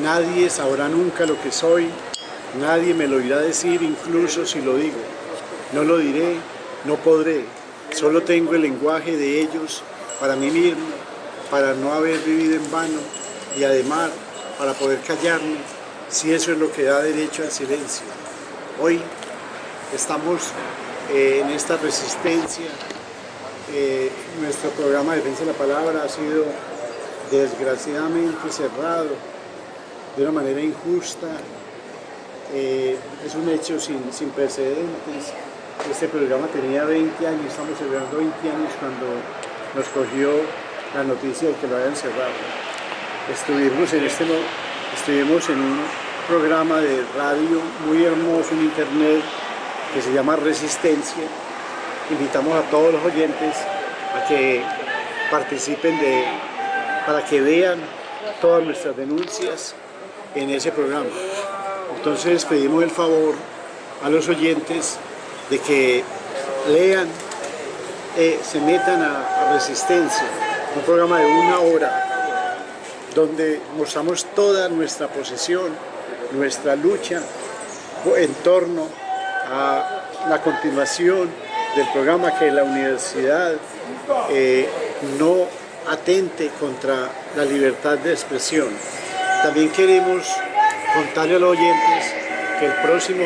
nadie sabrá nunca lo que soy, nadie me lo irá a decir incluso si lo digo. No lo diré, no podré, solo tengo el lenguaje de ellos para mí mismo, para no haber vivido en vano y además para poder callarme, si eso es lo que da derecho al silencio. Hoy estamos en esta resistencia. Nuestro programa de defensa de la palabra ha sido desgraciadamente cerrado de una manera injusta. Es un hecho sin precedentes. Este programa tenía 20 años, estamos celebrando 20 años cuando nos cogió la noticia de que lo habían cerrado. Estuvimos en un programa de radio muy hermoso en internet que se llama Resistencia. Invitamos a todos los oyentes a que participen para que vean todas nuestras denuncias en ese programa. Entonces pedimos el favor a los oyentes de que lean, se metan a Resistencia, un programa de 1 hora donde mostramos toda nuestra posición, nuestra lucha en torno a la continuación del programa, que la universidad no atente contra la libertad de expresión. También queremos contarle a los oyentes que el próximo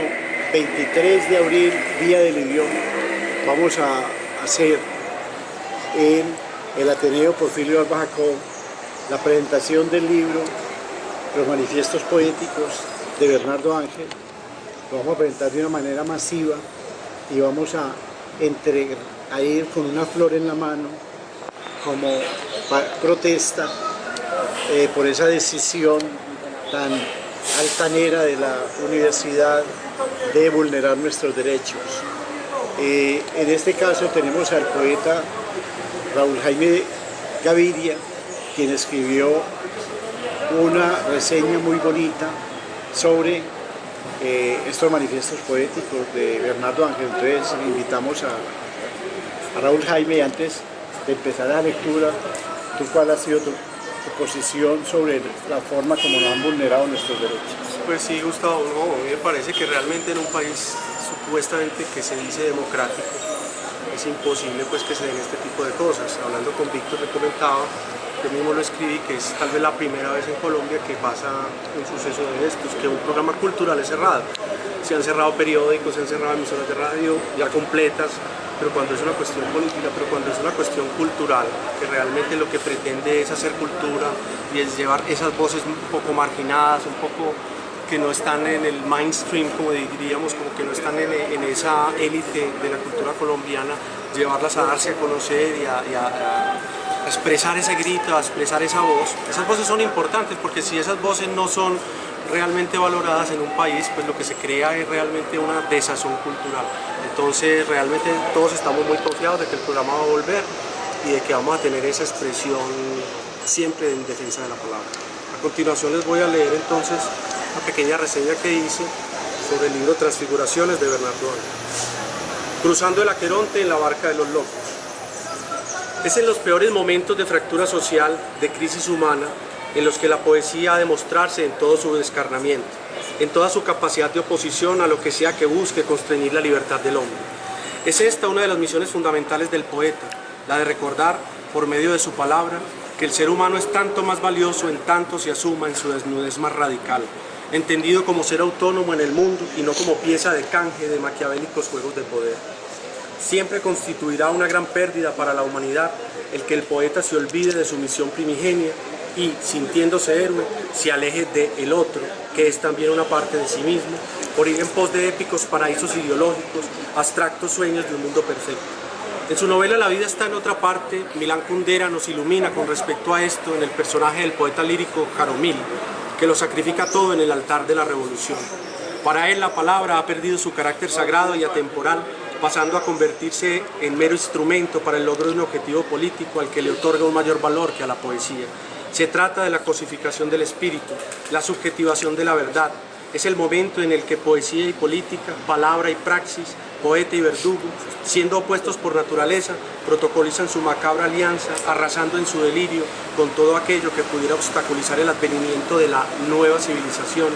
23 de abril, Día del Idioma, vamos a hacer en el Ateneo Porfirio Alba Jacob la presentación del libro Los Manifiestos Poéticos de Bernardo Ángel. Lo vamos a presentar de una manera masiva y vamos a ir con una flor en la mano como protesta por esa decisión tan altanera de la universidad de vulnerar nuestros derechos. En este caso tenemos al poeta Raúl Jaime Gaviria, quien escribió una reseña muy bonita sobre estos manifiestos poéticos de Bernardo Ángel. Entonces invitamos a Raúl Jaime, y antes de empezar la lectura, ¿cuál ha sido tu posición sobre la forma como nos han vulnerado nuestros derechos? Pues sí, Gustavo, no, a mí me parece que realmente en un país supuestamente que se dice democrático es imposible pues que se den este tipo de cosas. Hablando con Víctor le comentaba, yo mismo lo escribí, que es tal vez la primera vez en Colombia que pasa un suceso de estos, que un programa cultural es cerrado. Se han cerrado periódicos, se han cerrado emisoras de radio ya completas, pero cuando es una cuestión política, pero cuando es una cuestión cultural, que realmente lo que pretende es hacer cultura y es llevar esas voces un poco marginadas, un poco que no están en el mainstream, como diríamos, como que no están en esa élite de la cultura colombiana, llevarlas a darse a conocer y a expresar ese grito, a expresar esa voz. Esas voces son importantes porque si esas voces no son realmente valoradas en un país, pues lo que se crea es realmente una desazón cultural. Entonces realmente todos estamos muy confiados de que el programa va a volver y de que vamos a tener esa expresión siempre en defensa de la palabra. A continuación les voy a leer entonces una pequeña reseña que hice sobre el libro Transfiguraciones de Bernardo Ángel. Cruzando el Aqueronte en la barca de los locos. Es en los peores momentos de fractura social, de crisis humana, en los que la poesía ha de mostrarse en todo su descarnamiento, en toda su capacidad de oposición a lo que sea que busque constreñir la libertad del hombre. Es esta una de las misiones fundamentales del poeta, la de recordar, por medio de su palabra, que el ser humano es tanto más valioso en tanto se asuma en su desnudez más radical, entendido como ser autónomo en el mundo y no como pieza de canje de maquiavélicos juegos de poder. Siempre constituirá una gran pérdida para la humanidad el que el poeta se olvide de su misión primigenia y, sintiéndose héroe, se aleje de el otro, que es también una parte de sí mismo, por ir en pos de épicos paraísos ideológicos, abstractos sueños de un mundo perfecto. En su novela La vida está en otra parte, Milán Kundera nos ilumina con respecto a esto en el personaje del poeta lírico Jaromil, que lo sacrifica todo en el altar de la revolución. Para él la palabra ha perdido su carácter sagrado y atemporal, pasando a convertirse en mero instrumento para el logro de un objetivo político al que le otorga un mayor valor que a la poesía. Se trata de la cosificación del espíritu, la subjetivación de la verdad. Es el momento en el que poesía y política, palabra y praxis poeta y verdugo, siendo opuestos por naturaleza, protocolizan su macabra alianza, arrasando en su delirio con todo aquello que pudiera obstaculizar el advenimiento de la nueva civilización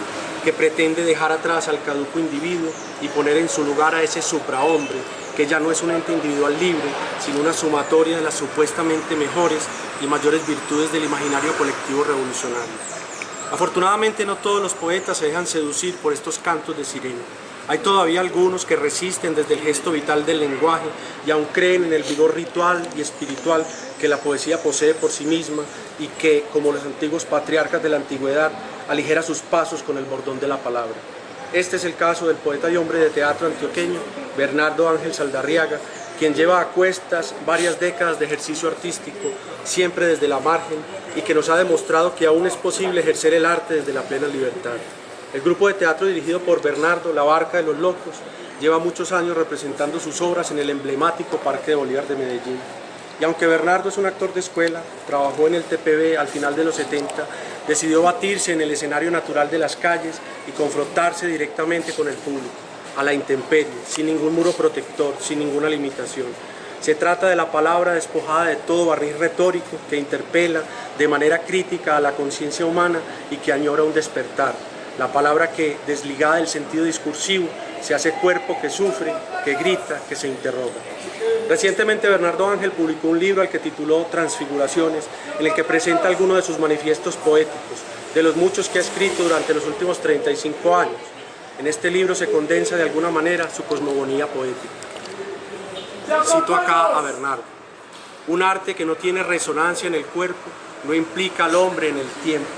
que pretende dejar atrás al caduco individuo y poner en su lugar a ese suprahombre, que ya no es un ente individual libre, sino una sumatoria de las supuestamente mejores y mayores virtudes del imaginario colectivo revolucionario. Afortunadamente no todos los poetas se dejan seducir por estos cantos de sirena. Hay todavía algunos que resisten desde el gesto vital del lenguaje y aún creen en el vigor ritual y espiritual que la poesía posee por sí misma y que, como los antiguos patriarcas de la antigüedad, aligera sus pasos con el bordón de la palabra. Este es el caso del poeta y hombre de teatro antioqueño, Bernardo Ángel Saldarriaga, quien lleva a cuestas varias décadas de ejercicio artístico, siempre desde la margen, y que nos ha demostrado que aún es posible ejercer el arte desde la plena libertad. El grupo de teatro dirigido por Bernardo, La Barca de los Locos, lleva muchos años representando sus obras en el emblemático Parque de Bolívar de Medellín. Y aunque Bernardo es un actor de escuela, trabajó en el TPB al final de los 70, decidió batirse en el escenario natural de las calles y confrontarse directamente con el público, a la intemperie, sin ningún muro protector, sin ninguna limitación. Se trata de la palabra despojada de todo barniz retórico que interpela de manera crítica a la conciencia humana y que añora un despertar. La palabra que, desligada del sentido discursivo, se hace cuerpo que sufre, que grita, que se interroga. Recientemente Bernardo Ángel publicó un libro al que tituló Transfiguraciones, en el que presenta algunos de sus manifiestos poéticos, de los muchos que ha escrito durante los últimos 35 años. En este libro se condensa de alguna manera su cosmogonía poética. Cito acá a Bernardo: un arte que no tiene resonancia en el cuerpo no implica al hombre en el tiempo.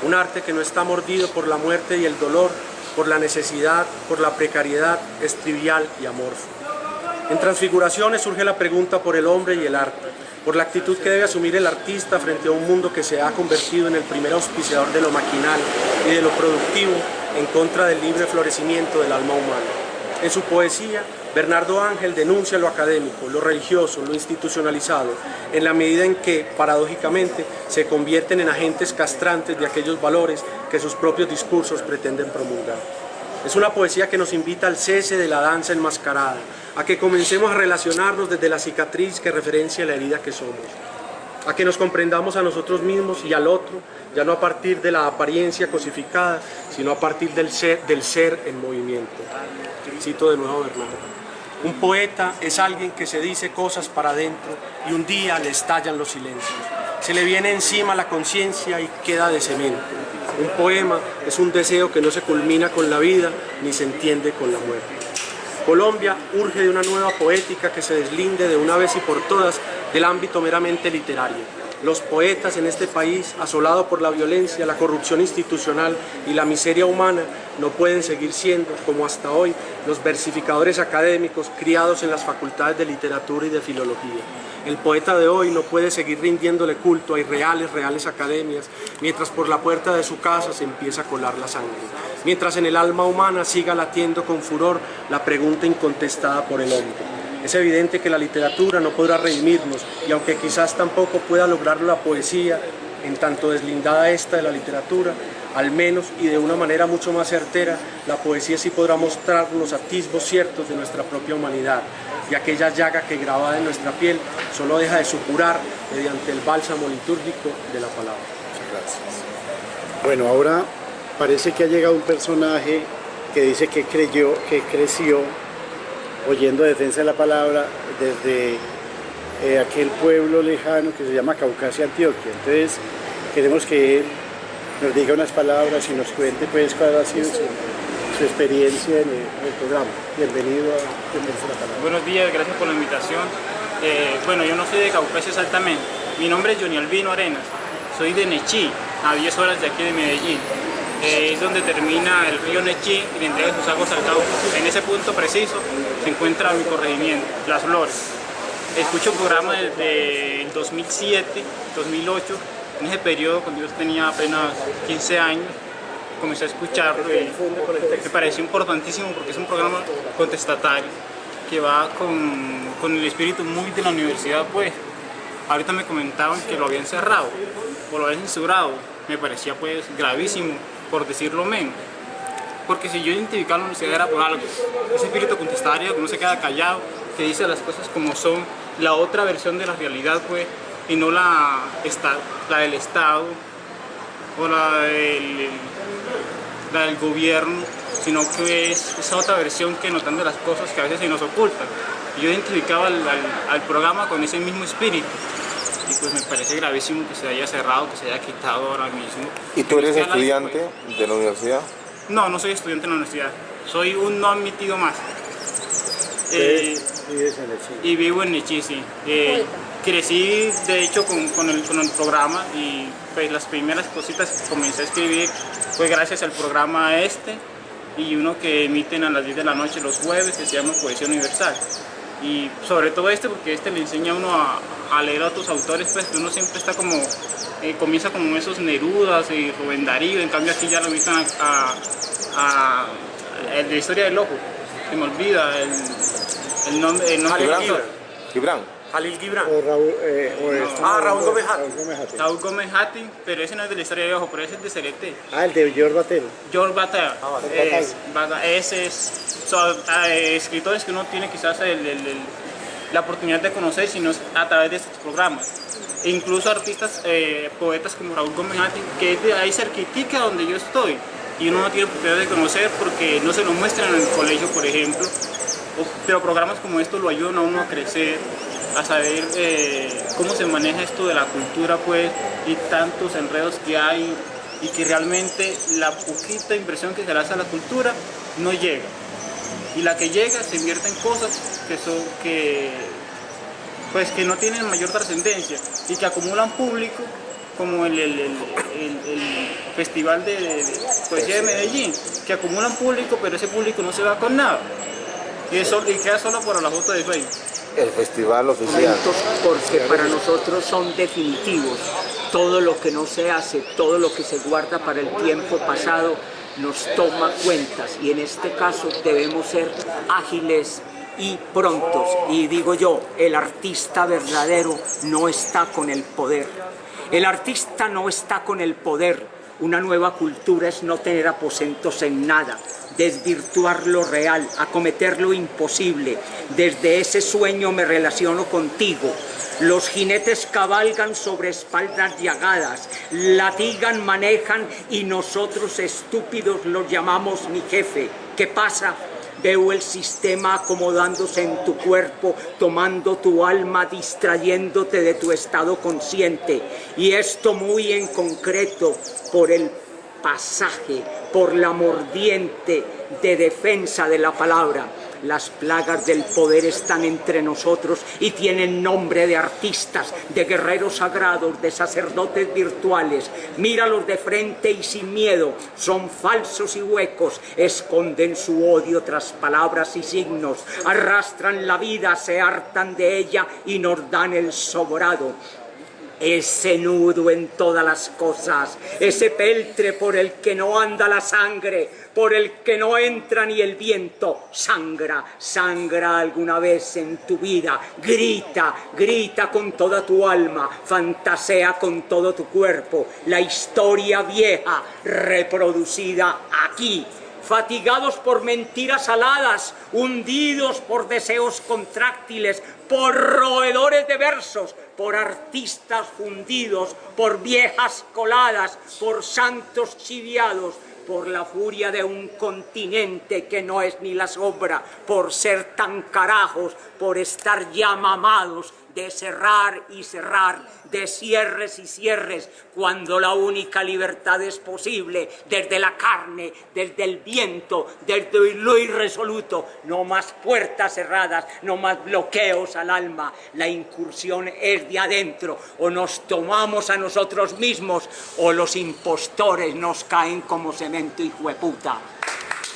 Un arte que no está mordido por la muerte y el dolor, por la necesidad, por la precariedad, es trivial y amorfo. En Transfiguraciones surge la pregunta por el hombre y el arte, por la actitud que debe asumir el artista frente a un mundo que se ha convertido en el primer auspiciador de lo maquinal y de lo productivo en contra del libre florecimiento del alma humana. En su poesía, Bernardo Ángel denuncia lo académico, lo religioso, lo institucionalizado, en la medida en que, paradójicamente, se convierten en agentes castrantes de aquellos valores que sus propios discursos pretenden promulgar. Es una poesía que nos invita al cese de la danza enmascarada, a que comencemos a relacionarnos desde la cicatriz que referencia la herida que somos, a que nos comprendamos a nosotros mismos y al otro, ya no a partir de la apariencia cosificada, sino a partir del ser en movimiento. Cito de nuevo a Bernardo: un poeta es alguien que se dice cosas para adentro y un día le estallan los silencios. Se le viene encima la conciencia y queda de cemento. Un poema es un deseo que no se culmina con la vida ni se entiende con la muerte. Colombia urge de una nueva poética que se deslinde de una vez y por todas del ámbito meramente literario. Los poetas en este país, asolado por la violencia, la corrupción institucional y la miseria humana, no pueden seguir siendo, como hasta hoy, los versificadores académicos criados en las facultades de literatura y de filología. El poeta de hoy no puede seguir rindiéndole culto a reales academias, mientras por la puerta de su casa se empieza a colar la sangre. Mientras en el alma humana siga latiendo con furor la pregunta incontestada por el hombre. Es evidente que la literatura no podrá redimirnos, y aunque quizás tampoco pueda lograrlo la poesía, en tanto deslindada esta de la literatura, al menos y de una manera mucho más certera, la poesía sí podrá mostrarnos atisbos ciertos de nuestra propia humanidad, y aquella llaga que grabada en nuestra piel solo deja de supurar mediante el bálsamo litúrgico de la palabra. Muchas gracias. Bueno, ahora parece que ha llegado un personaje que dice que creció oyendo defensa de la palabra desde aquel pueblo lejano que se llama Caucasia, Antioquia. Entonces queremos que él nos diga unas palabras y nos cuente pues cuál ha sido su experiencia en el programa. Bienvenido a Defensa de la Palabra. Buenos días, gracias por la invitación. Bueno, yo no soy de Caucasia exactamente. Mi nombre es Johnny Albino Arenas. Soy de Nechí, a 10 horas de aquí de Medellín. Es donde termina el río Nechí y le entrega sus aguas al Cauca. En ese punto preciso se encuentra mi corregimiento, Las Flores. Escucho programas desde el 2007, 2008. En ese periodo, cuando yo tenía apenas 15 años, comencé a escucharlo y me pareció importantísimo porque es un programa contestatario que va con el espíritu muy de la universidad. Pues ahorita me comentaban que lo habían cerrado o lo habían censurado. Me parecía pues gravísimo, por decirlo menos. porque si yo identificaba la universidad era por algo, ese espíritu contestatario que no se queda callado, que dice las cosas como son, la otra versión de la realidad, pues, y no la del Estado o la del gobierno, sino que es esa otra versión que notando las cosas que a veces se nos ocultan. Y yo identificaba al programa con ese mismo espíritu. Y pues me parece gravísimo que se haya cerrado, que se haya quitado ahora mismo. ¿Y tú eres estudiante de la universidad? No, no soy estudiante en la universidad. Soy un no admitido más. ¿Vives en Nechí? Y vivo en Nechí, sí. Crecí, de hecho, con el programa y pues las primeras cositas que comencé a escribir fue gracias al programa y uno que emiten a las 10 de la noche los jueves, que se llama Poesía Universal. Y sobre todo porque le enseña a uno a leer a otros autores, pues que uno siempre está como, comienza como esos Nerudas y Rubén Darío, en cambio aquí ya lo invitan a la historia del ojo, se me olvida el nombre Gibran. Jalil Gibran. O Raúl, Raúl Gómez Hattí. Raúl Gómez Hattí, pero ese no es de la historia del ojo, pero ese es de Celeste. El de George Batel. George Bataille. Ese son escritores que uno tiene quizás la oportunidad de conocer, sino a través de estos programas. E incluso artistas, poetas como Raúl Gómez Hattí, que es de ahí cerquitica donde yo estoy, y uno no tiene oportunidad de conocer porque no se lo muestran en el colegio, por ejemplo. Pero programas como estos lo ayudan a uno a crecer, a saber cómo se maneja esto de la cultura, pues, y tantos enredos que hay, y que realmente la poquita impresión que se le hace a la cultura no llega. Y la que llega se invierte en cosas que no tienen mayor trascendencia y que acumulan público, como el Festival de Poesía de Medellín, que acumulan público, pero ese público no se va con nada. Y queda solo por la foto de Facebook. El festival oficial. Porque para nosotros son definitivos. Todo lo que no se hace, todo lo que se guarda para el tiempo pasado, nos toma cuentas. Y en este caso debemos ser ágiles y prontos. Y digo yo, el artista verdadero no está con el poder. El artista no está con el poder. Una nueva cultura es no tener aposentos en nada, desvirtuar lo real, acometer lo imposible. Desde ese sueño me relaciono contigo. Los jinetes cabalgan sobre espaldas llagadas, latigan, manejan y nosotros estúpidos los llamamos mi jefe. ¿Qué pasa? Veo el sistema acomodándose en tu cuerpo, tomando tu alma, distrayéndote de tu estado consciente. Y esto muy en concreto por el pasaje, por la mordiente de defensa de la palabra. Las plagas del poder están entre nosotros y tienen nombre de artistas, de guerreros sagrados, de sacerdotes virtuales. Míralos de frente y sin miedo, son falsos y huecos, esconden su odio tras palabras y signos, arrastran la vida, se hartan de ella y nos dan el sobrado. Ese nudo en todas las cosas, ese peltre por el que no anda la sangre, por el que no entra ni el viento, sangra alguna vez en tu vida, grita con toda tu alma, fantasea con todo tu cuerpo, la historia vieja reproducida aquí. Fatigados por mentiras aladas, hundidos por deseos contráctiles, por roedores de versos, por artistas fundidos, por viejas coladas, por santos chiviados, por la furia de un continente que no es ni la sombra, por ser tan carajos, por estar ya mamados de cerrar y cerrar, de cierres y cierres, cuando la única libertad es posible desde la carne, desde el viento, desde lo irresoluto. No más puertas cerradas, no más bloqueos al alma. La incursión es de adentro, o nos tomamos a nosotros mismos o los impostores nos caen como cemento, hijueputa.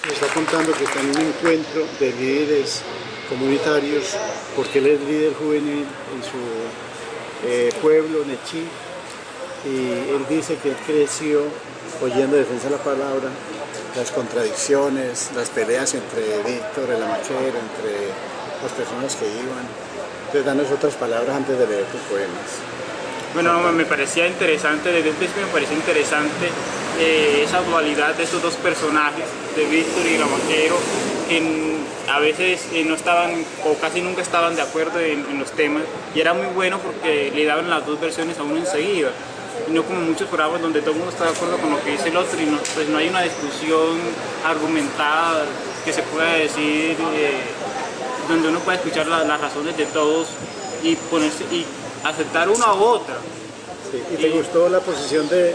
Me está contando que está en un encuentro de líderes comunitarios, porque él es líder juvenil en su pueblo, Nechí, y él dice que él creció oyendo defensa de la palabra, las contradicciones, las peleas entre Víctor, el amachero, entre las personas que iban. Entonces, danos otras palabras antes de leer tus poemas. Bueno, me parecía interesante, desde el principio me parecía interesante esa dualidad de estos dos personajes, de Víctor y Gramaquero, que a veces no estaban o casi nunca estaban de acuerdo en los temas, y era muy bueno porque le daban las dos versiones a uno enseguida, y no como muchos programas donde todo el mundo está de acuerdo con lo que dice el otro y no, pues no hay una discusión argumentada que se pueda decir, donde uno pueda escuchar las razones de todos y ponerse y aceptar una u otra. Sí, ¿y te gustó la posición de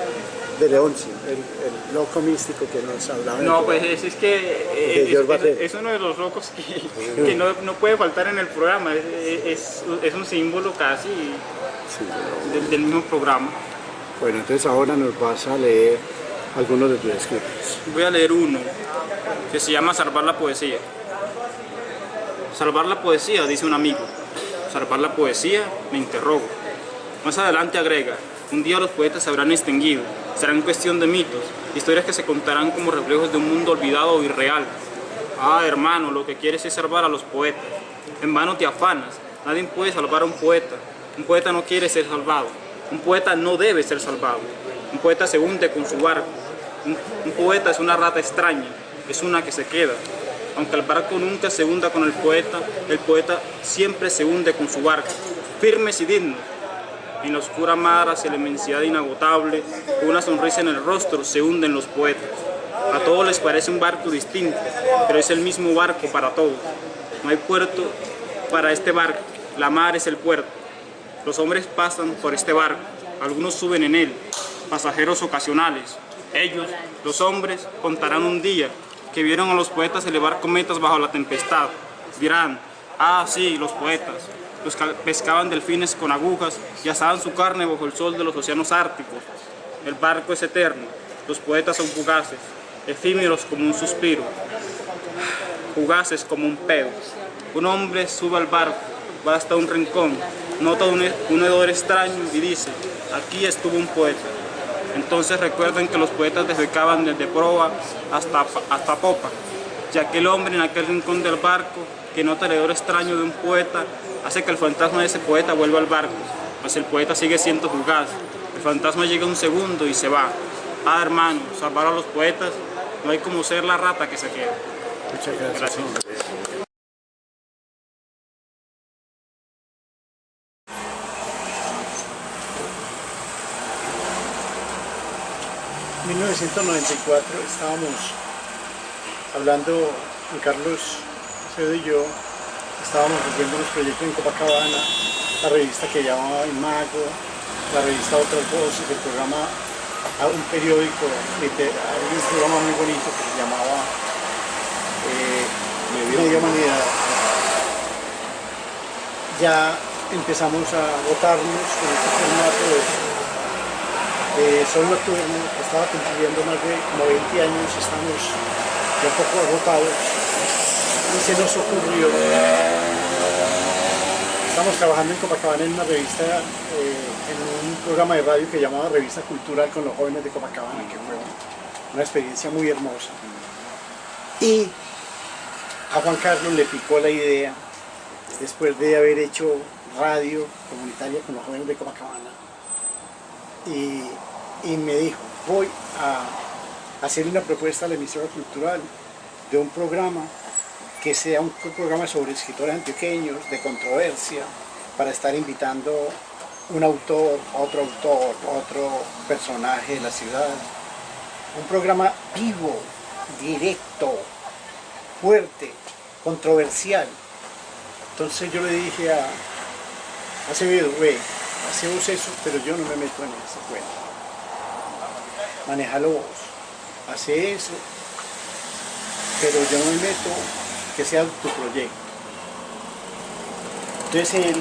Leoncio, el loco místico que nos hablaba? No, pues es que es uno de los locos que no puede faltar en el programa, es un símbolo casi del mismo programa. Bueno, entonces ahora nos vas a leer algunos de tus escritos. Voy a leer uno que se llama Salvar la poesía. Salvar la poesía, dice un amigo. Salvar la poesía, me interrogo. Más adelante agrega, un día los poetas se habrán extinguido, serán cuestión de mitos, historias que se contarán como reflejos de un mundo olvidado o irreal. Ah, hermano, lo que quieres es salvar a los poetas. En vano te afanas, nadie puede salvar a un poeta no quiere ser salvado, un poeta no debe ser salvado, un poeta se hunde con su barco, un poeta es una rata extraña, es una que se queda. Aunque el barco nunca se hunda con el poeta siempre se hunde con su barco, firmes y dignos. En la oscura mar hacia la inmensidad inagotable, con una sonrisa en el rostro, se hunden los poetas. A todos les parece un barco distinto, pero es el mismo barco para todos. No hay puerto para este barco, la mar es el puerto. Los hombres pasan por este barco, algunos suben en él, pasajeros ocasionales. Ellos, los hombres, contarán un día que vieron a los poetas elevar cometas bajo la tempestad. Dirán, ah sí, los poetas, los que pescaban delfines con agujas y asaban su carne bajo el sol de los océanos árticos. El barco es eterno, los poetas son fugaces, efímeros como un suspiro, fugaces como un pedo. Un hombre sube al barco, va hasta un rincón, nota un hedor extraño y dice, aquí estuvo un poeta. Entonces recuerden que los poetas defecaban desde proa hasta popa, ya que el hombre en aquel rincón del barco, que nota el hedor extraño de un poeta, hace que el fantasma de ese poeta vuelva al barco, mas el poeta sigue siendo fugaz. El fantasma llega un segundo y se va. Ah, hermano, salvar a los poetas no hay como ser la rata que se queda. Muchas gracias. En 1994 estábamos hablando, Juan Carlos Acevedo y yo, estábamos haciendo unos proyectos en Copacabana, la revista que llamaba Imago, la revista Otras Voces, el programa, un periódico literario, un programa muy bonito que se llamaba Media Humanidad. Ya empezamos a votarnos con este formato de Sol Nocturno, que estaba cumpliendo más de como 20 años, estamos ya un poco agotados y se nos ocurrió, estamos trabajando en Copacabana en una revista, en un programa de radio que llamaba Revista Cultural con los jóvenes de Copacabana, que fue una experiencia muy hermosa. Y a Juan Carlos le picó la idea, después de haber hecho radio comunitaria con los jóvenes de Copacabana, y me dijo, voy a hacer una propuesta a la emisora cultural de un programa que sea un programa sobre escritores antioqueños, de controversia, para estar invitando un autor, otro personaje de la ciudad. Un programa vivo, directo, fuerte, controversial. Entonces yo le dije a Acevedo, hacemos eso, pero yo no me meto en ese cuento. Manéjalo vos, hace eso, pero yo no me meto, que sea tu proyecto. Entonces él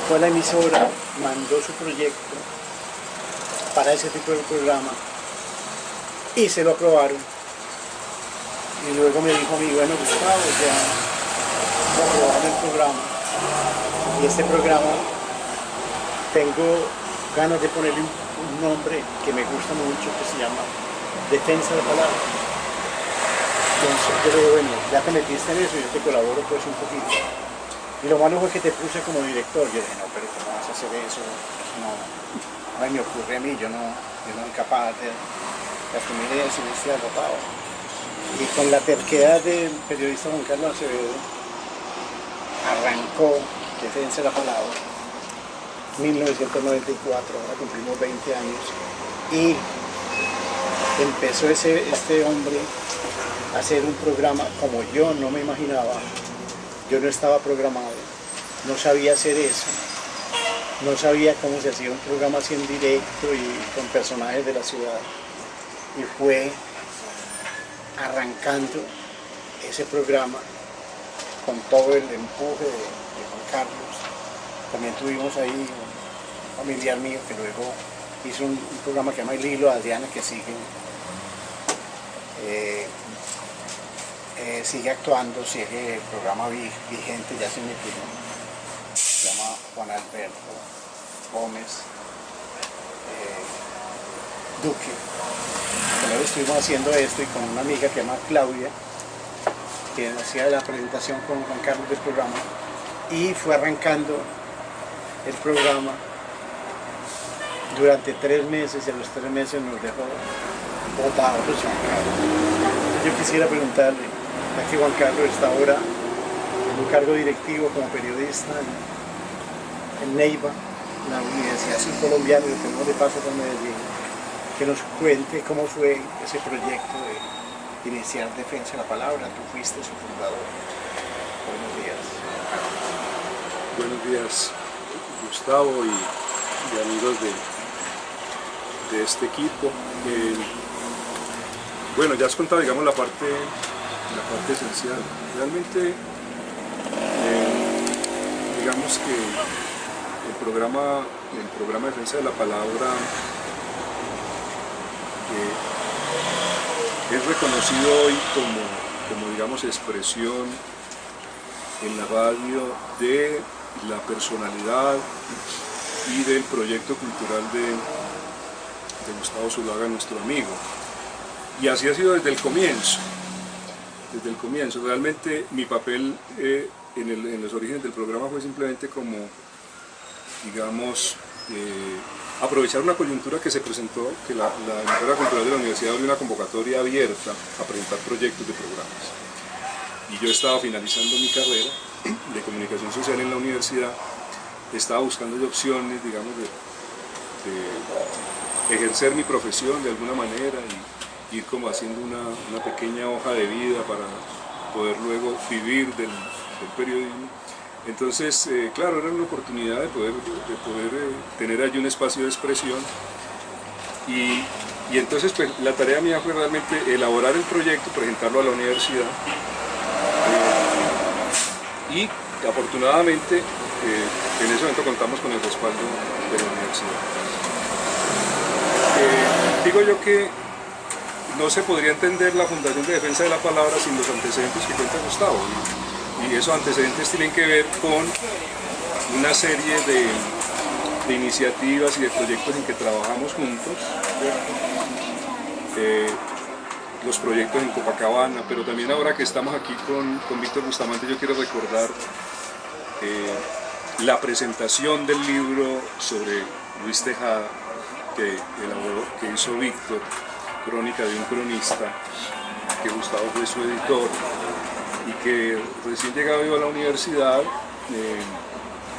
fue a la emisora, mandó su proyecto para ese tipo de programa y se lo aprobaron. Y luego me dijo a mí, bueno Gustavo, ya aprobaron el programa, y este programa tengo ganas de ponerle un nombre que me gusta mucho, que se llama Defensa de la Palabra. Entonces yo le digo, bueno, ya te metiste en eso, yo te colaboro pues un poquito. Y lo malo fue que te puse como director. Yo dije, no, pero ¿cómo vas a hacer eso? No. me ocurre a mí, yo no soy capaz de asumir eso, yo estoy agotado. Y con la terquedad del periodista Juan Carlos Acevedo, arrancó Defensa de la Palabra, 1994, ahora cumplimos 20 años, y empezó este hombre a hacer un programa como yo no me imaginaba. Yo no estaba programado, no sabía hacer eso, no sabía cómo se hacía un programa así en directo y con personajes de la ciudad. Y fue arrancando ese programa con todo el empuje de Juan Carlos. También tuvimos ahí un familiar mío que luego hizo un programa que se llama El Hilo, Adriana, que sigue actuando, sigue el programa vigente, ya se metió. Se llama Juan Alberto Gómez Duque. Luego estuvimos haciendo esto y con una amiga que se llama Claudia, que hacía la presentación con Juan Carlos del programa, y fue arrancando el programa durante 3 meses, y a los 3 meses nos dejó botados Juan Carlos. Yo quisiera preguntarle, ya que Juan Carlos está ahora en un cargo directivo como periodista en Neiva, la Universidad Sur Colombiana, y lo que no le pasa con Medellín, que nos cuente cómo fue ese proyecto de iniciar Defensa de la Palabra. Tú fuiste su fundador. Buenos días. Buenos días, Gustavo y amigos de este equipo. Bueno, ya has contado, digamos, la parte esencial. Realmente, digamos que el programa Defensa de la Palabra es reconocido hoy como digamos, expresión en la radio de la personalidad y del proyecto cultural de Gustavo Zuluaga, nuestro amigo. Y así ha sido desde el comienzo. Realmente mi papel en los orígenes del programa fue simplemente como, digamos, aprovechar una coyuntura que se presentó, que la emisora cultural de la universidad abrió una convocatoria abierta a presentar proyectos de programas. Y yo estaba finalizando mi carrera de comunicación social en la universidad, estaba buscando opciones, digamos, de ejercer mi profesión de alguna manera y ir como haciendo una pequeña hoja de vida para poder luego vivir del periodismo. Entonces, claro, era una oportunidad de poder tener allí un espacio de expresión y entonces pues, la tarea mía fue realmente elaborar el proyecto, presentarlo a la universidad y afortunadamente en ese momento contamos con el respaldo de la universidad. Digo yo que no se podría entender la Fundación de Defensa de la Palabra sin los antecedentes que cuenta Gustavo. Y esos antecedentes tienen que ver con una serie de iniciativas y de proyectos en que trabajamos juntos, los proyectos en Copacabana, pero también ahora que estamos aquí con Víctor Bustamante, yo quiero recordar la presentación del libro sobre Luis Tejada que hizo Víctor, Crónica de un cronista, que Gustavo fue su editor, y que recién llegado yo a la universidad,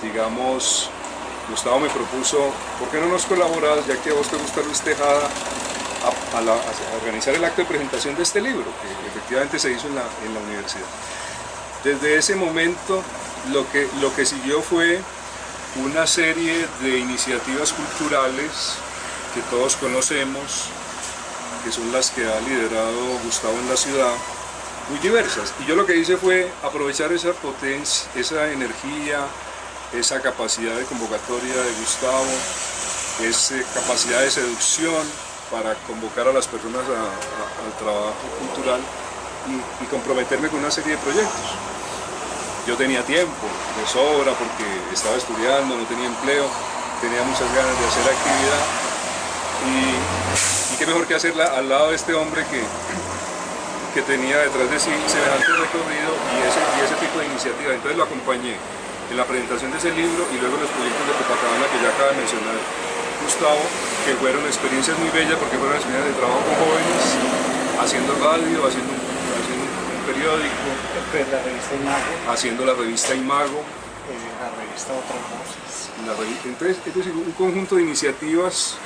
digamos, Gustavo me propuso, ¿por qué no nos colaboras, ya que a vos te gusta Luis Tejada, a organizar el acto de presentación de este libro, que efectivamente se hizo en la universidad? Desde ese momento, lo que siguió fue una serie de iniciativas culturales que todos conocemos, que son las que ha liderado Gustavo en la ciudad, muy diversas. Y yo lo que hice fue aprovechar esa potencia, esa energía, esa capacidad de convocatoria de Gustavo, esa capacidad de seducción para convocar a las personas al trabajo cultural y comprometerme con una serie de proyectos. Yo tenía tiempo de sobra porque estaba estudiando, no tenía empleo, tenía muchas ganas de hacer actividad y qué mejor que hacerla al lado de este hombre que tenía detrás de sí semejante recorrido y ese tipo de iniciativa. Entonces lo acompañé en la presentación de ese libro y luego en los proyectos de Copacabana que ya acaba de mencionar Gustavo, que fueron experiencias muy bellas porque fueron experiencias de trabajo con jóvenes, haciendo radio, haciendo un periódico, La revista Imago, haciendo la revista Imago, la revista Otras Voces. Entonces, es decir, un conjunto de iniciativas,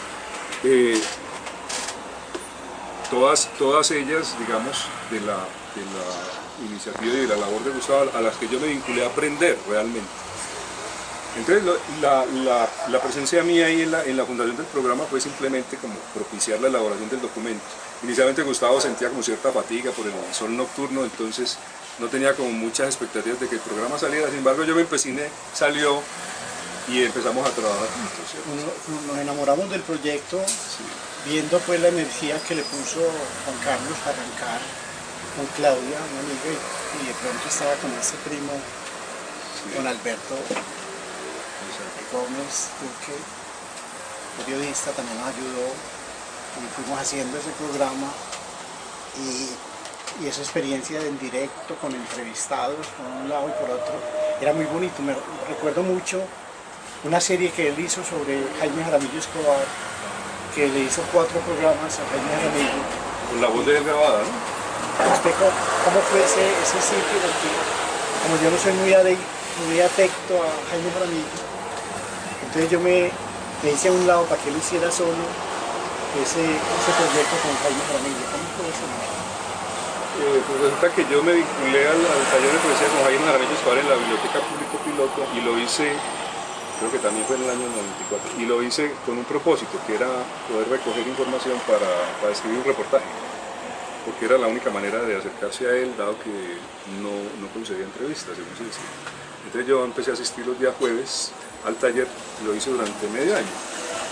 todas ellas, digamos, de la iniciativa y de la labor de Gustavo, a las que yo me vinculé a aprender realmente. Entonces, la presencia mía ahí en la fundación del programa fue simplemente como propiciar la elaboración del documento. Inicialmente Gustavo sentía como cierta fatiga por el sol nocturno, entonces no tenía como muchas expectativas de que el programa saliera. Sin embargo, yo me empeciné, salió y empezamos a trabajar juntos. Nos enamoramos del proyecto, viendo pues la energía que le puso Juan Carlos a arrancar con Claudia, una amiga, y de pronto estaba con ese primo, don Alberto Gómez Duque, periodista, también nos ayudó, y fuimos haciendo ese programa, y esa experiencia en directo, con entrevistados, por un lado y por otro, era muy bonito. Me recuerdo mucho una serie que él hizo sobre Jaime Jaramillo Escobar, que le hizo 4 programas a Jaime Jaramillo. Con la voz de él grabada, ¿no? ¿Usted cómo fue ese sitio? Porque como yo no soy muy afecto a Jaime Jaramillo, entonces yo me hice a un lado para que él hiciera solo ese proyecto con Jaime Jaramillo. ¿Cómo fue eso? Pues resulta que yo me vinculé al taller de poesía con Jaime Jaramillo Escobar en la Biblioteca Público Piloto, y lo hice, creo que también fue en el año 94, y lo hice con un propósito, que era poder recoger información para escribir un reportaje, porque era la única manera de acercarse a él, dado que no concedía entrevistas, según se decía. Entonces yo empecé a asistir los días jueves al taller, lo hice durante medio año,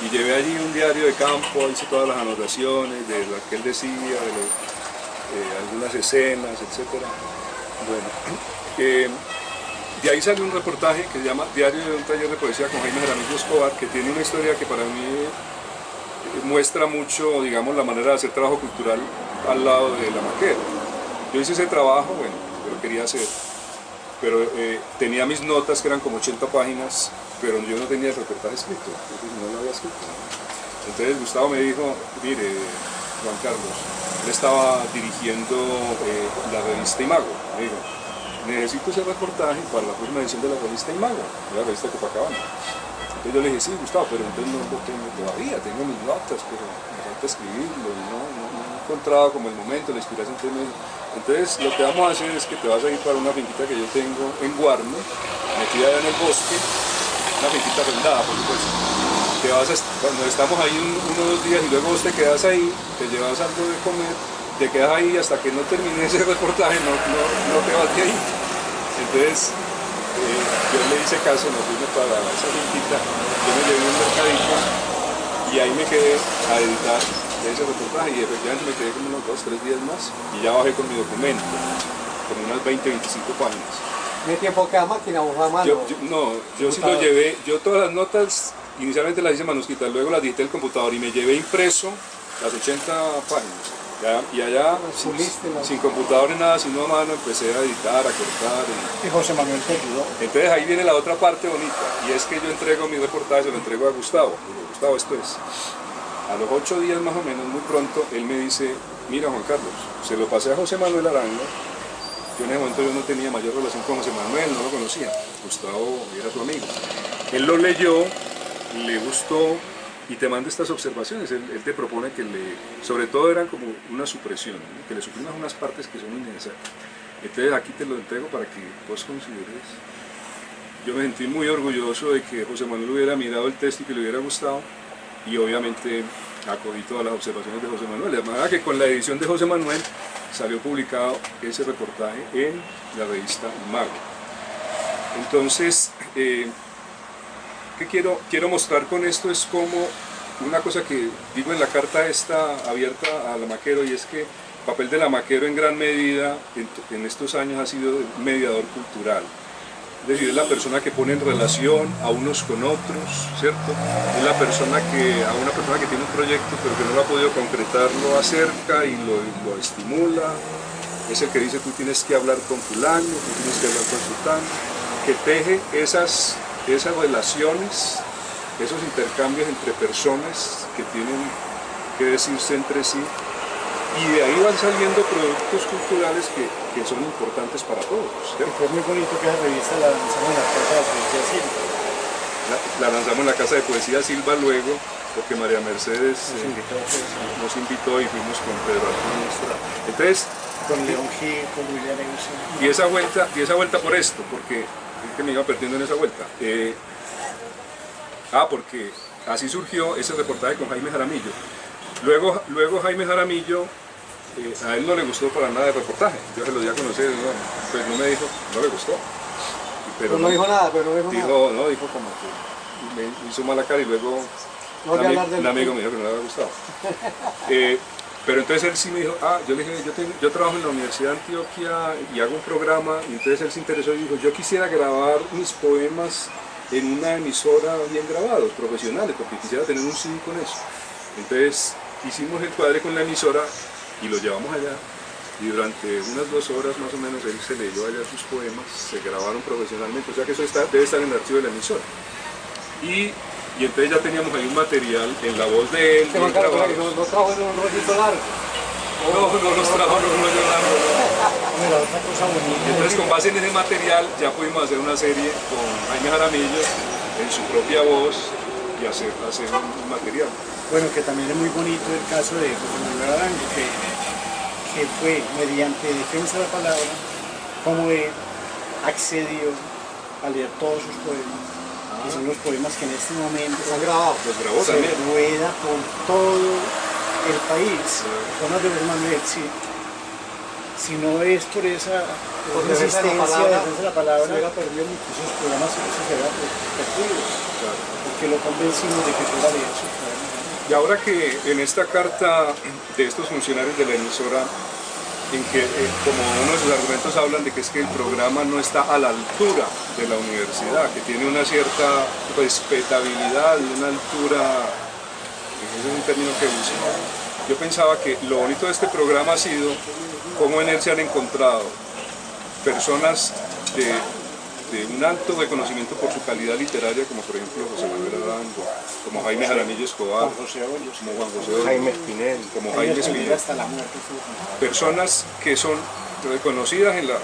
y llevé allí un diario de campo, hice todas las anotaciones de lo que él decía, algunas escenas, etc. Bueno, de ahí salió un reportaje que se llama Diario de un taller de poesía con Jaime Jaramillo Escobar, que tiene una historia que para mí muestra mucho, digamos, la manera de hacer trabajo cultural al lado de la maqueta. Yo hice ese trabajo, bueno, yo lo quería hacer, pero tenía mis notas, que eran como 80 páginas, pero yo no tenía el reportaje escrito, no lo había escrito. Entonces Gustavo me dijo, mire, Juan Carlos, él estaba dirigiendo la revista Imago, me dijo, necesito ese reportaje para la próxima edición de la revista Imago, de la revista Copacabana. Entonces yo le dije, sí, Gustavo, pero entonces no lo tengo todavía, tengo mis notas, pero me falta escribirlo, no he encontrado como el momento, la inspiración. Entonces lo que vamos a hacer es que te vas a ir para una finquita que yo tengo en Guarne, metida allá en el bosque, una finquita arrendada, por supuesto. Cuando estamos ahí uno o 2 días y luego vos te quedas ahí, te llevas algo de comer, te quedas ahí hasta que no termine ese reportaje, no te vas de ahí. Entonces yo le hice caso, nos fuimos para esa finquita, yo me llevé un mercadito y ahí me quedé a editar ese reportaje, y efectivamente me quedé como unos 2 o 3 días más y ya bajé con mi documento, con unas 20-25 páginas. ¿Qué tiempo queda máquina o a mano? Yo sí lo llevé, yo todas las notas inicialmente las hice manuscritas, luego las digité el computador y me llevé impreso las 80 páginas. Y allá, sin computador ni nada, sino a mano, empecé a editar, a cortar. Y José Manuel te ayudó. Entonces ahí viene la otra parte bonita, y es que yo entrego mi reportaje, se lo entrego a Gustavo. Digo, Gustavo, esto es. A los 8 días más o menos, muy pronto, él me dice, mira Juan Carlos, se lo pasé a José Manuel Arango. Yo en ese momento yo no tenía mayor relación con José Manuel, no lo conocía. Gustavo era tu amigo. Él lo leyó, le gustó y te manda estas observaciones. Él te propone que sobre todo eran como una supresión, ¿no? Que le suprimas unas partes que son innecesarias. Entonces aquí te lo entrego para que vos consideres. Yo me sentí muy orgulloso de que José Manuel hubiera mirado el texto y que le hubiera gustado, y obviamente acogí todas las observaciones de José Manuel, de manera que con la edición de José Manuel salió publicado ese reportaje en la revista Imago. Entonces, ¿qué quiero mostrar con esto? Es como una cosa que digo en la carta esta abierta a la Maquero, y es que el papel de la Maquero en gran medida en estos años ha sido mediador cultural. Es decir, es la persona que pone en relación a unos con otros, ¿cierto? Es la persona a una persona que tiene un proyecto pero que no lo ha podido concretar, lo acerca y lo estimula. Es el que dice, tú tienes que hablar con fulano, tú tienes que hablar con sultano, que teje esas relaciones esos intercambios entre personas que tienen que decirse entre sí, y de ahí van saliendo productos culturales que son importantes para todos, ¿cierto? Fue muy bonito que esa revista la lanzamos en la Casa de Poesía Silva. La lanzamos en la Casa de Poesía Silva luego, porque María Mercedes nos invitó y fuimos con Pedro Arturo Estrada. Entonces, Con León Gil, con William Emerson. y esa vuelta por esto, porque es que me iba perdiendo en esa vuelta. Porque así surgió ese reportaje con Jaime Jaramillo. Luego Jaime Jaramillo, a él no le gustó para nada el reportaje. Yo se lo di a conocer, pues no me dijo, no le gustó. Pero no dijo nada, pero no dijo nada. Dijo como que me hizo mala cara y luego un amigo me dijo que no le había gustado. Pero entonces él sí me dijo, yo le dije, yo trabajo en la Universidad de Antioquia y hago un programa, y entonces él se interesó y dijo, yo quisiera grabar mis poemas en una emisora bien grabados, profesionales, porque quisiera tener un CD con eso. Entonces hicimos el cuadre con la emisora y lo llevamos allá, y durante unas 2 horas más o menos él se leyó allá sus poemas, se grabaron profesionalmente, o sea que eso debe estar en el archivo de la emisora. Y entonces ya teníamos ahí un material en la voz de él. No trajo en un rollito largo. No nos trajo en un rollo largo. Mira, otra cosa bonita. Entonces con base en ese material ya pudimos hacer una serie con Jaime Jaramillo en su propia voz y hacer un material. Bueno, que también es muy bonito el caso de José Manuel Arango, que fue mediante defensa de la palabra como él accedió a leer todos sus poemas, que son los poemas que en este momento Se han grabado. Los grabó se también. rueda por todo el país. Poemas de José Manuel, si no es por esa resistencia, defensa de la palabra, se hubiera perdido esos programas se hubieran perdido, porque lo convencimos de que fuera a leer sus poemas. Y ahora que en esta carta de estos funcionarios de la emisora, en que como uno de sus argumentos hablan de que es que el programa no está a la altura de la universidad, que tiene una cierta respetabilidad y una altura, ese es un término que uso. Yo pensaba que lo bonito de este programa ha sido cómo en él se han encontrado personas de un alto reconocimiento por su calidad literaria, como por ejemplo José Manuel Arango, como Jaime Jaramillo Escobar, como Juan José Hoyos, Jaime Espinel. como Jaime Espinel. Hasta la muerte. Personas que son reconocidas en la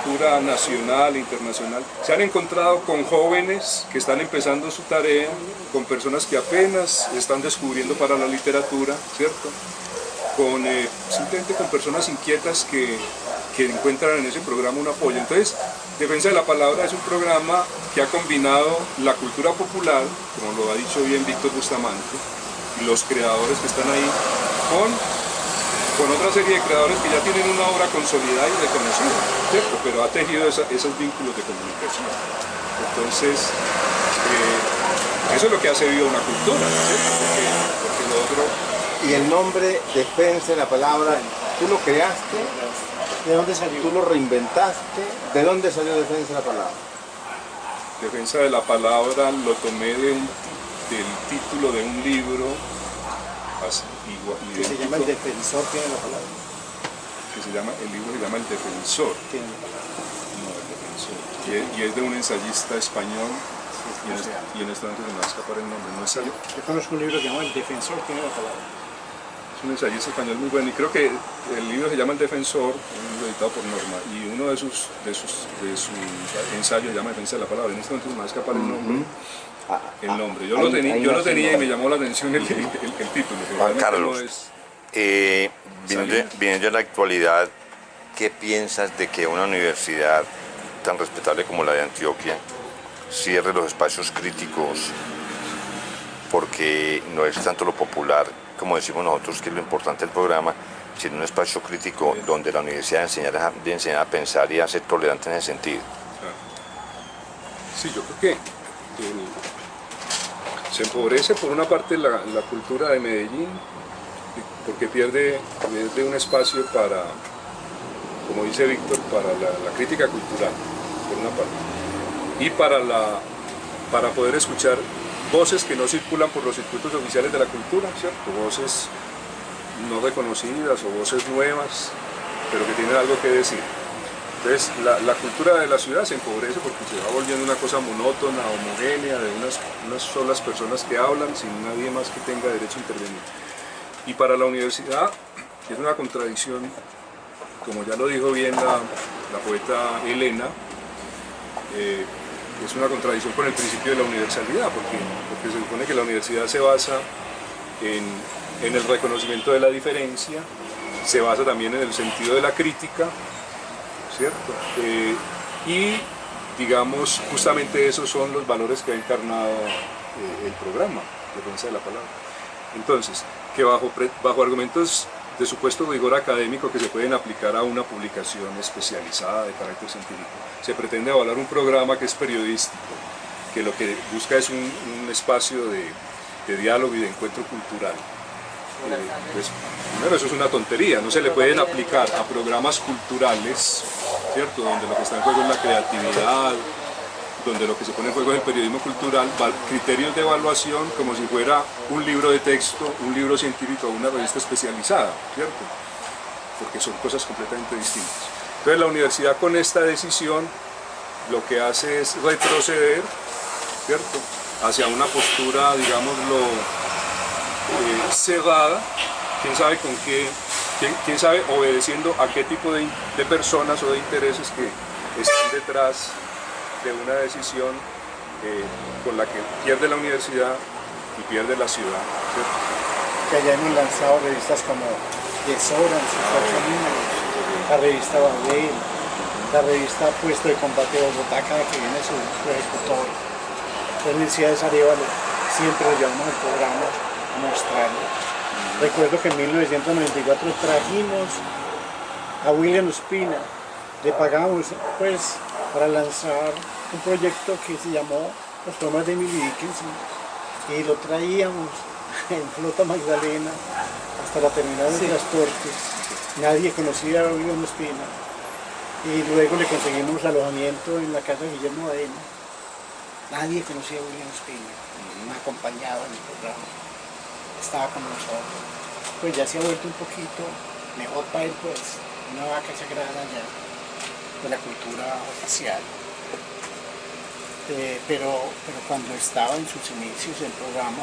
cultura nacional e internacional. Se han encontrado con jóvenes que están empezando su tarea, con personas que apenas están descubriendo para la literatura, ¿cierto? Simplemente con personas inquietas que encuentran en ese programa un apoyo. Entonces, Defensa de la Palabra es un programa que ha combinado la cultura popular, como lo ha dicho bien Víctor Bustamante, y los creadores que están ahí, con otra serie de creadores que ya tienen una obra consolidada y reconocida, ¿cierto? Pero ha tejido esos vínculos de comunicación. Entonces, eso es lo que ha servido a una cultura, ¿cierto? Porque lo otro... Y el nombre Defensa de la Palabra, ¿tú lo creaste? ¿De dónde salió? ¿Tú lo reinventaste? ¿De dónde salió Defensa de la Palabra? Defensa de la Palabra lo tomé del título de un libro que se llama El Defensor, tiene la palabra. El libro se llama El Defensor. Tiene la palabra. No, El Defensor. Y es de un ensayista español, y en este momento se me va a escapar el nombre. No es Yo conozco un libro que se llama El Defensor, tiene la palabra. Es un ensayista español muy bueno, y creo que el libro se llama El Defensor, un libro editado por Norma, y uno de sus ensayos se llama Defensa de la Palabra. En este momento se me va a escapar el nombre. Yo lo tenía y me llamó la atención el título. Juan Carlos, viendo a la actualidad, ¿qué piensas de que una universidad tan respetable como la de Antioquia cierre los espacios críticos porque no es tanto lo popular, como decimos nosotros, que es lo importante del programa, sino un espacio crítico donde la universidad debe enseñar a pensar y a ser tolerante en ese sentido? Sí, yo creo que se empobrece por una parte la cultura de Medellín, porque pierde un espacio para, como dice Víctor, para la crítica cultural, por una parte, y para poder escuchar voces que no circulan por los circuitos oficiales de la cultura, ¿cierto? Voces no reconocidas o voces nuevas, pero que tienen algo que decir. Entonces la cultura de la ciudad se empobrece porque se va volviendo una cosa monótona, homogénea, de unas solas personas que hablan sin nadie más que tenga derecho a intervenir. Y para la universidad es una contradicción, como ya lo dijo bien la poeta Elena, es una contradicción con el principio de la universalidad, porque se supone que la universidad se basa en el reconocimiento de la diferencia, se basa también en el sentido de la crítica, ¿cierto? Y digamos, justamente esos son los valores que ha encarnado el programa, defensa de la palabra. Entonces, que bajo argumentos de supuesto rigor académico que se pueden aplicar a una publicación especializada de carácter científico, se pretende avalar un programa que es periodístico, que lo que busca es un espacio de diálogo y de encuentro cultural. Pues, primero, eso es una tontería, no se le pueden aplicar a programas culturales, ¿cierto?, donde lo que está en juego es la creatividad, donde lo que se pone en juego es el periodismo cultural, criterios de evaluación como si fuera un libro de texto, un libro científico o una revista especializada, ¿cierto?, porque son cosas completamente distintas. Entonces la universidad con esta decisión lo que hace es retroceder, ¿cierto?, hacia una postura, digámoslo, cerrada, quién sabe con qué, quién sabe obedeciendo a qué tipo de personas o de intereses que están detrás de una decisión con la que pierde la universidad y pierde la ciudad, ¿cierto? Que allá hemos lanzado revistas como Desobran, la revista Babel, la revista Puesto de Combate de Bogotá, cada que viene su ejecutor. La Universidad de Arevalo siempre lo llevamos al programa a mostrarlo. Recuerdo que en 1994 trajimos a William Ospina, le pagamos pues para lanzar un proyecto que se llamó Los Poemas de Emily Dickinson, y lo traíamos en Flota Magdalena hasta la terminal de transporte. Nadie conocía a William Ospina, y luego le conseguimos alojamiento en la casa de Guillermo Baena. Nadie conocía a William Ospina, me acompañaba en el programa, estaba con nosotros. Pues ya se ha vuelto un poquito mejor para él, pues, una vaca sagrada ya de la cultura oficial. Pero cuando estaba en sus inicios del programa,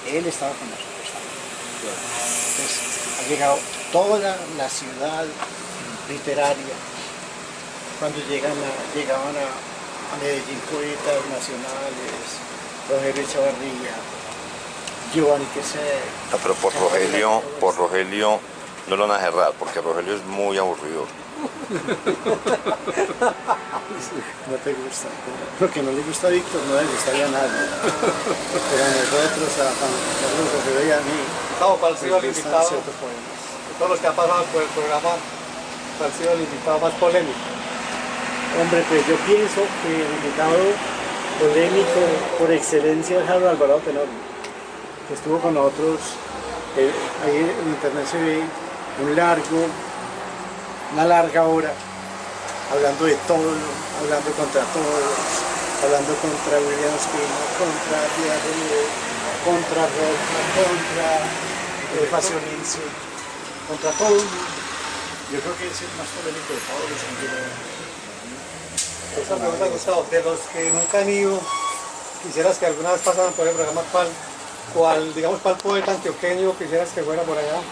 él estaba con nosotros también. Entonces, ha llegado toda la ciudad literaria. Cuando llegaban a Medellín poetas nacionales, Rogelio Echavarría, Giovanni Queser. No, pero por Rogelio no lo van a cerrar, porque Rogelio es muy aburrido. No te gusta. Lo que no le gusta a Víctor no le gustaría a nadie. Pero a nosotros, a Carlos José y a mí, ¿Cuál ha sido el invitado? ciertos poemas. De todos los que han pasado por el programa, ¿cuál ha sido el invitado más polémico? Hombre, pues yo pienso que el invitado polémico por excelencia es Harold Alvarado Tenorio, que estuvo con nosotros. Ahí en internet se ve una larga hora hablando de todo, hablando contra todos, hablando contra William Ospina, contra Diarre, contra Roca, contra Faciolince, contra todo el mundo. Yo creo que es el más polémico de todos los que Esa pregunta, Gustavo, de los que nunca han ido, quisieras que alguna vez pasaran por el programa, ¿cuál poeta antioqueño quisieras que fuera por allá?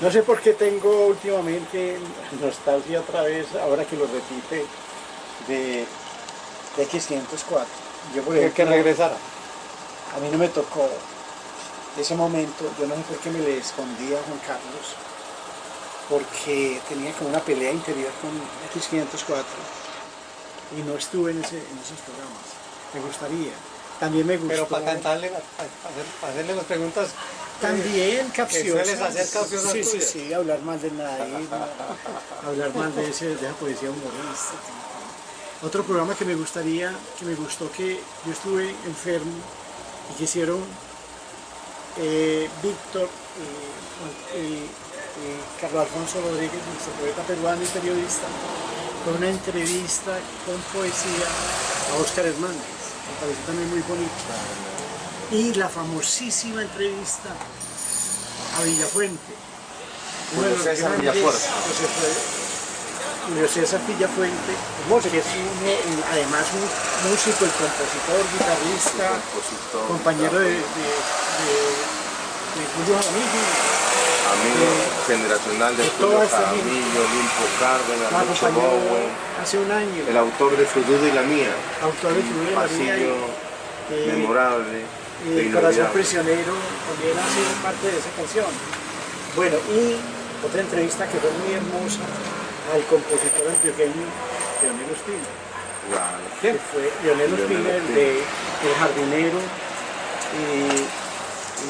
No sé por qué tengo últimamente nostalgia otra vez, ahora que lo repite, de X504. Yo por ejemplo, que regresara. A mí no me tocó ese momento, yo no sé por qué me le escondía a Juan Carlos, porque tenía como una pelea interior con X504 y no estuve en esos programas. Me gustaría. También me gustó. Pero para cantarle, para hacerle las preguntas. También capciosas. Que sueles hacer capciosas tuyas. Sí, hablar mal del Naim, hablar mal de esa poesía humorista. Otro programa que me gustó, que yo estuve enfermo y que hicieron Víctor y Carlos Alfonso Rodríguez, nuestro poeta peruano y periodista, fue una entrevista con poesía a Óscar Hernández. Me pareció también muy bonita. Y la famosísima entrevista a Villafuente. Julio César Villafuerte. Julio César Villafuente, que es además un músico, el compositor, guitarrista, compañero de Julio Jaramillo. Amigo generacional de Julio Jaramillo, Limpo Cárdenas, Lucho Bowen, hace un año. el autor de Su duda y la mía. Autor de Su duda y la mía. Pasillo memorable. Y El corazón prisionero también hace parte de esa canción. Bueno, y otra entrevista que fue muy hermosa al compositor antioqueño Leonel Ospina. ¿Quién? Que fue Leonel Ospina, el jardinero,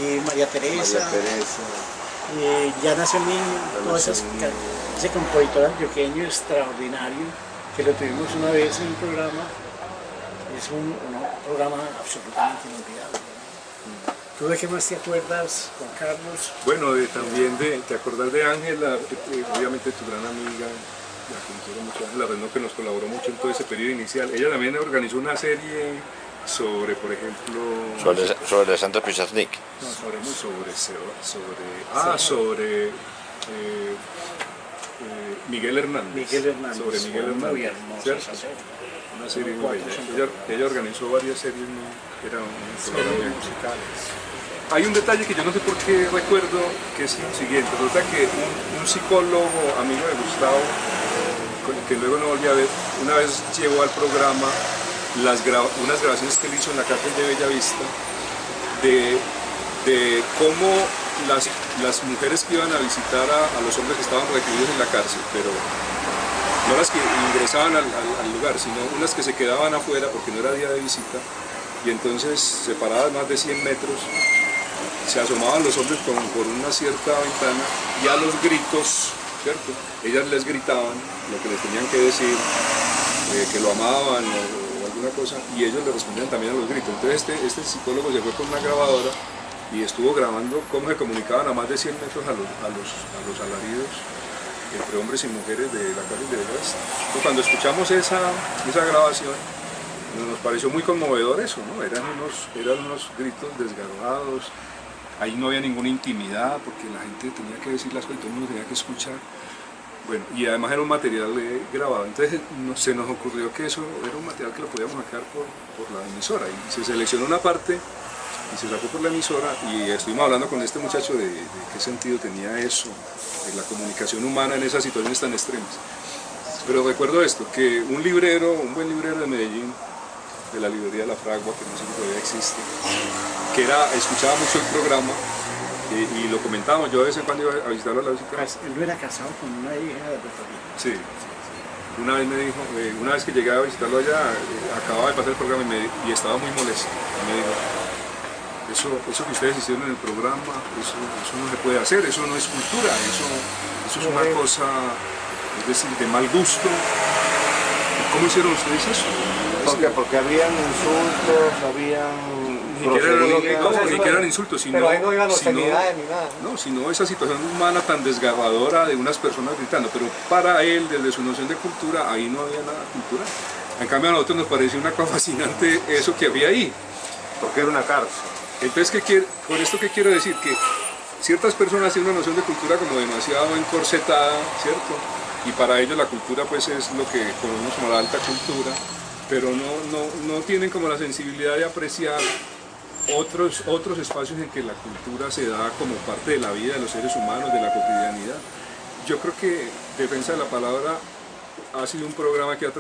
y María Teresa. Y Ya nació el niño, ese compositor antioqueño extraordinario que lo tuvimos una vez en un programa, es un programa absolutamente inolvidable. ¿Tú de qué más te acuerdas, Juan Carlos? Bueno, también te acordás de Ángela, obviamente tu gran amiga, la que quiero mucho, Ángela Renaud, que nos colaboró mucho en todo ese periodo inicial. Ella también organizó una serie sobre, por ejemplo... Sobre Alessandro Pizarnik. Sobre Miguel Hernández. Sobre Miguel Hernández. Muy hermosa. Una serie muy bella. Ella organizó varias series, era un programa musicales. Hay un detalle que yo no sé por qué recuerdo, que es el siguiente. Resulta que un psicólogo, amigo de Gustavo, que luego no volví a ver, una vez llevó al programa unas grabaciones que él hizo en la cárcel de Bellavista de cómo las mujeres que iban a visitar a los hombres que estaban recluidos en la cárcel, pero no las que ingresaban al lugar, sino unas que se quedaban afuera porque no era día de visita, y entonces separadas más de 100 metros se asomaban los hombres por una cierta ventana y a los gritos, ¿cierto? Ellas les gritaban lo que les tenían que decir, que lo amaban o alguna cosa, y ellos le respondían también a los gritos. Entonces este psicólogo se fue con una grabadora y estuvo grabando cómo se comunicaban a más de 100 metros a los alaridos entre hombres y mujeres de la cárcel de Bellavista. Cuando escuchamos esa grabación, nos pareció muy conmovedor eso, ¿no? Eran unos gritos desgarrados, ahí no había ninguna intimidad porque la gente tenía que decir las cosas y todo el mundo tenía que escuchar. Bueno, y además era un material grabado, entonces se nos ocurrió que eso era un material que lo podíamos sacar por la emisora, y se seleccionó una parte y se sacó por la emisora, y estuvimos hablando con este muchacho de qué sentido tenía eso, de la comunicación humana en esas situaciones tan extremas. Pero recuerdo esto, que un buen librero de Medellín, de la librería La Fragua, que no sé si todavía existe, que escuchaba mucho el programa, y lo comentábamos. Yo de vez en cuando iba a visitarlo a la visita. Él no era casado con una hija de Puerto Rico. Sí. Una vez me dijo, una vez que llegué a visitarlo allá, acababa de pasar el programa y estaba muy molesto. Y me dijo, eso que ustedes hicieron en el programa, eso no se puede hacer, eso no es cultura, eso es una cosa, es decir, de mal gusto. ¿Cómo hicieron ustedes eso? Porque habían insultos, habían... Ni que eran insultos, sino... Pero ahí no iban obscenidades ni nada. No, sino esa situación humana tan desgarradora de unas personas gritando, pero para él, desde su noción de cultura, ahí no había nada cultural. En cambio a nosotros nos pareció una cosa fascinante eso que había ahí. Porque era una cárcel. Entonces, con esto qué quiero decir? Que ciertas personas tienen una noción de cultura como demasiado encorsetada, ¿cierto? Y para ellos la cultura pues es lo que conocemos como la alta cultura, pero no tienen como la sensibilidad de apreciar otros espacios en que la cultura se da como parte de la vida de los seres humanos, de la cotidianidad. Yo creo que Defensa de la Palabra ha sido un programa que ha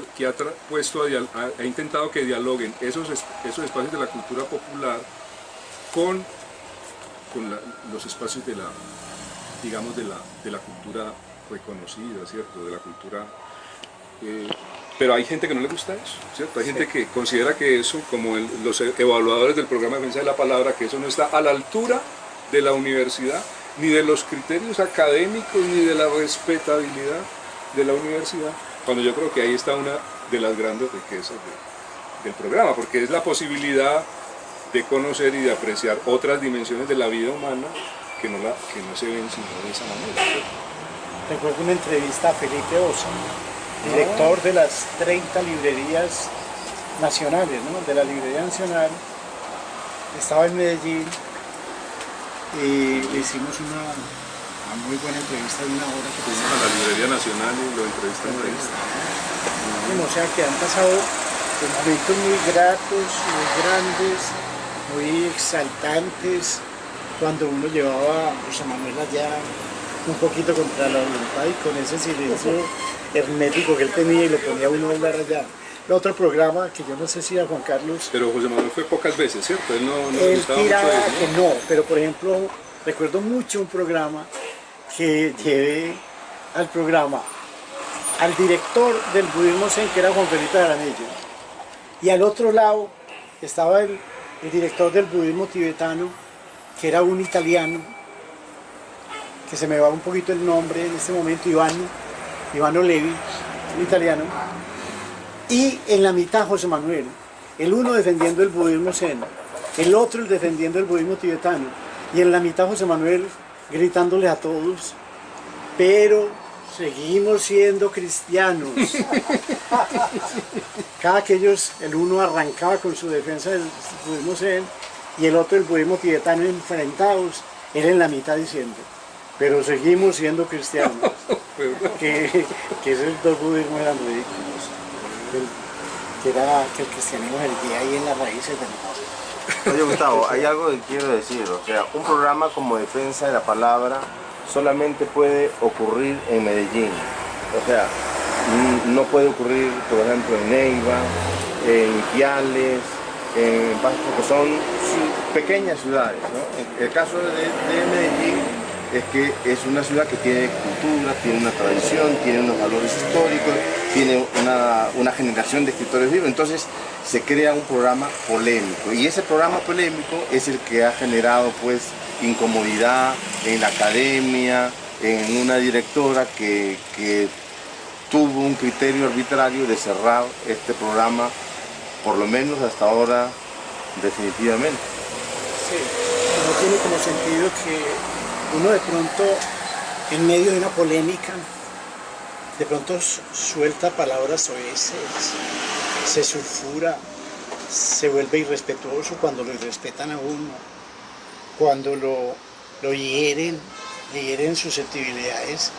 intentado que dialoguen esos espacios de la cultura popular con los espacios de la cultura reconocida, ¿cierto? De la cultura... pero hay gente que no le gusta eso, ¿cierto? Hay gente que considera que eso, como los evaluadores del programa de Defensa de la Palabra, que eso no está a la altura de la universidad, ni de los criterios académicos, ni de la respetabilidad de la universidad, cuando yo creo que ahí está una de las grandes riquezas del programa, porque es la posibilidad de conocer y de apreciar otras dimensiones de la vida humana que no se ven sino de esa manera. Recuerdo una entrevista a Felipe Osa, director de las 30 librerías nacionales, ¿no? De la Librería Nacional. Estaba en Medellín y le hicimos muy buena entrevista de 1 hora que Fuimos a la Librería Nacional y lo entrevistamos ahí. o sea que han pasado momentos muy gratos, muy grandes, muy exaltantes, cuando uno llevaba a José Manuel allá un poquito contra la voluntad y con ese silencio hermético que él tenía y lo ponía a uno a hablar allá. El otro programa, que yo no sé si a Juan Carlos... Pero José Manuel fue pocas veces, ¿cierto? Él no él gustaba tiraba mucho de eso, que no, pero por ejemplo, recuerdo mucho un programa que llevé al programa al director del budismo zen, que era Juan Felipe Jaramillo, y al otro lado estaba el director del budismo tibetano, que era un italiano, que se me va un poquito el nombre en este momento, Ivano Levi, un italiano, y en la mitad José Manuel, el uno defendiendo el budismo zen, el otro defendiendo el budismo tibetano, y en la mitad José Manuel gritándole a todos, pero seguimos siendo cristianos. Cada que ellos, el uno arrancaba con su defensa del budismo zen y el otro el budismo tibetano enfrentados, él en la mitad diciendo, pero seguimos siendo cristianos. que esos dos budismos eran ridículos. Que el cristianismo erguía ahí en las raíces del mundo. Oye Gustavo, hay algo que quiero decir, o sea, un programa como Defensa de la Palabra solamente puede ocurrir en Medellín, o sea, no puede ocurrir, por ejemplo, en Neiva, en Ipiales, porque son pequeñas ciudades, ¿no? El caso de Medellín es que es una ciudad que tiene cultura, tiene una tradición, tiene unos valores históricos, tiene una generación de escritores vivos, entonces se crea un programa polémico y ese programa polémico es el que ha generado pues incomodidad en la academia, en una directora que tuvo un criterio arbitrario de cerrar este programa, por lo menos hasta ahora, definitivamente. Sí, no tiene como sentido que uno de pronto, en medio de una polémica, de pronto suelta palabras soeces, se sulfura, se vuelve irrespetuoso cuando lo irrespetan a uno, cuando lo hieren, le hieren susceptibilidades,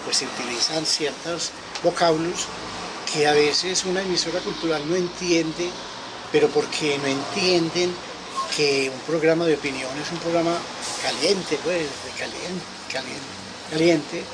pues se utilizan ciertos vocablos que a veces una emisora cultural no entiende, pero porque no entienden que un programa de opinión es un programa caliente, pues, caliente.